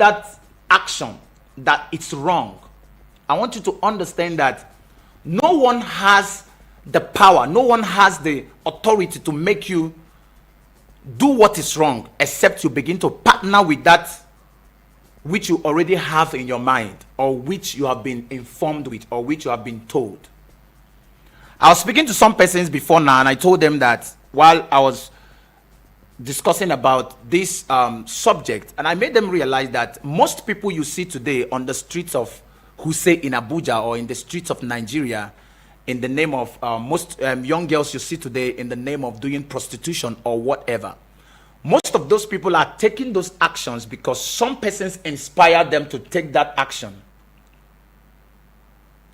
that action that it's wrong, I want you to understand that no one has the power, no one has the authority to make you do what is wrong, except you begin to partner with that which you already have in your mind, or which you have been informed with, or which you have been told. I was speaking to some persons before now, and I told them that while I was discussing about this subject, and I made them realize that most people you see today on the streets of Hussein in Abuja, or in the streets of Nigeria, in the name of most young girls you see today in the name of doing prostitution or whatever, most of those people are taking those actions because some persons inspire them to take that action.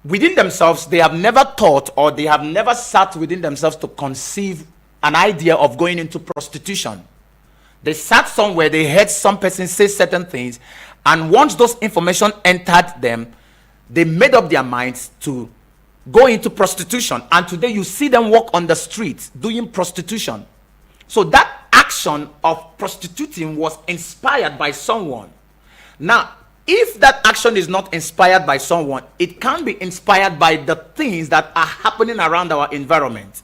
Within themselves, they have never thought, or they have never sat within themselves to conceive an idea of going into prostitution. They sat somewhere, they heard some person say certain things, and once those information entered them, they made up their minds to go into prostitution. And today you see them walk on the streets doing prostitution. So that action of prostituting was inspired by someone. Now, if that action is not inspired by someone, it can be inspired by the things that are happening around our environment.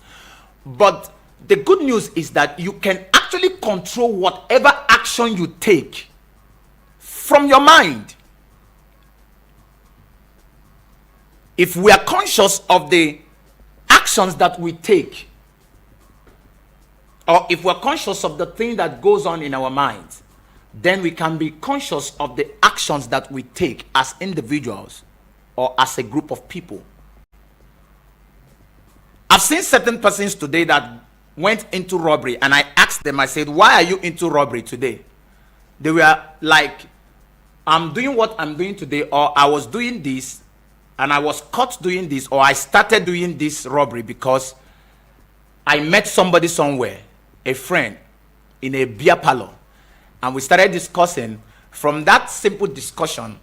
But the good news is that you can actually control whatever action you take from your mind. If we are conscious of the actions that we take, or if we're conscious of the thing that goes on in our minds, then we can be conscious of the actions that we take as individuals or as a group of people. I've seen certain persons today that went into robbery, and I asked them, I said, why are you into robbery today? They were like, I'm doing what I'm doing today, or I was doing this and I was caught doing this, or I started doing this robbery because I met somebody somewhere, a friend, in a beer parlor, and we started discussing. From that simple discussion,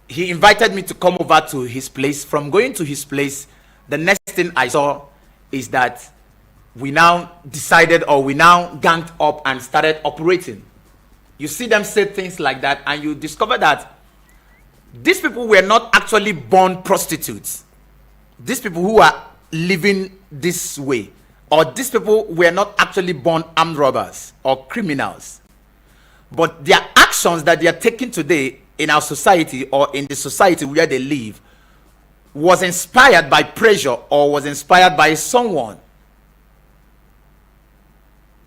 he invited me to come over to his place. From going to his place, the next thing I saw is that we now decided, or we now ganged up and started operating. You see them say things like that, and you discover that these people were not actually born prostitutes. These people who are living this way, or these people were not actually born armed robbers or criminals. But their actions that they are taking today in our society, or in the society where they live, was inspired by pressure, or was inspired by someone.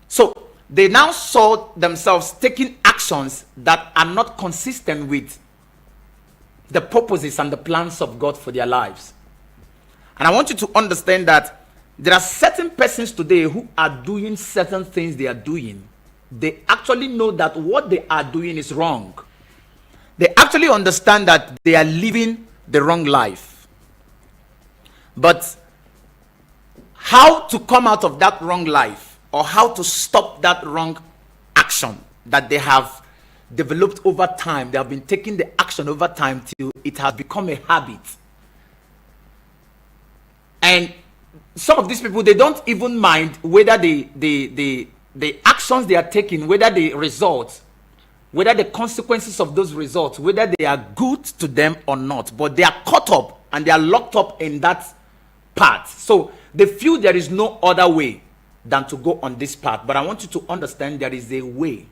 So they now saw themselves taking actions that are not consistent with the purposes and the plans of God for their lives. And I want you to understand that there are certain persons today who are doing certain things they are doing. They actually know that what they are doing is wrong. They actually understand that they are living the wrong life. But how to come out of that wrong life, or how to stop that wrong action that they have developed over time, they have been taking the action over time till it has become a habit. And some of these people, they don't even mind whether the actions they are taking, whether the results, whether the consequences of those results, whether they are good to them or not, but they are caught up and they are locked up in that path. So they feel there is no other way than to go on this path. But I want you to understand there is a way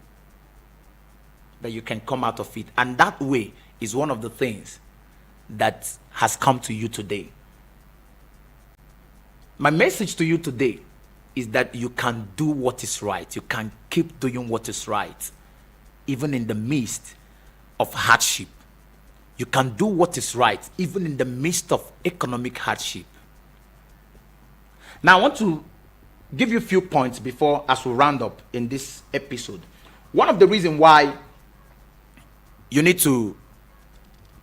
that you can come out of it, and that way is one of the things that has come to you today. My message to you today is that you can do what is right. You can keep doing what is right, even in the midst of hardship. You can do what is right, even in the midst of economic hardship. Now, I want to give you a few points before, as we round up in this episode. One of the reasons why you need to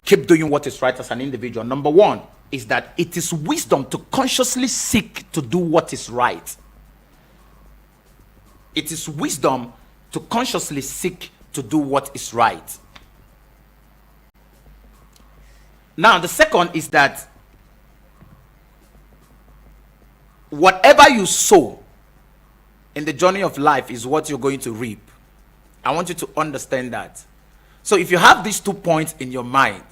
keep doing what is right as an individual, number one, is that it is wisdom to consciously seek to do what is right. It is wisdom to consciously seek to do what is right. Now, the second is that whatever you sow in the journey of life is what you're going to reap. I want you to understand that. So if you have these 2 points in your mind,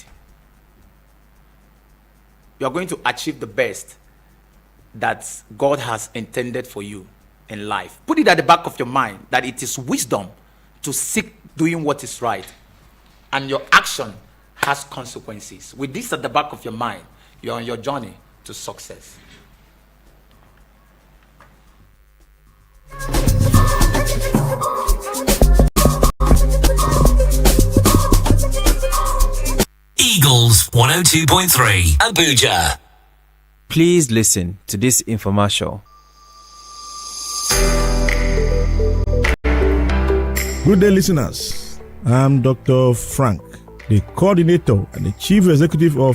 you are going to achieve the best that God has intended for you in life. Put it at the back of your mind that it is wisdom to seek doing what is right, and your action has consequences. With this at the back of your mind, you're on your journey to success. Eagles 102.3 Abuja. Please listen to this infomercial. Good day, listeners. I'm Dr. Frank, the coordinator and the chief executive of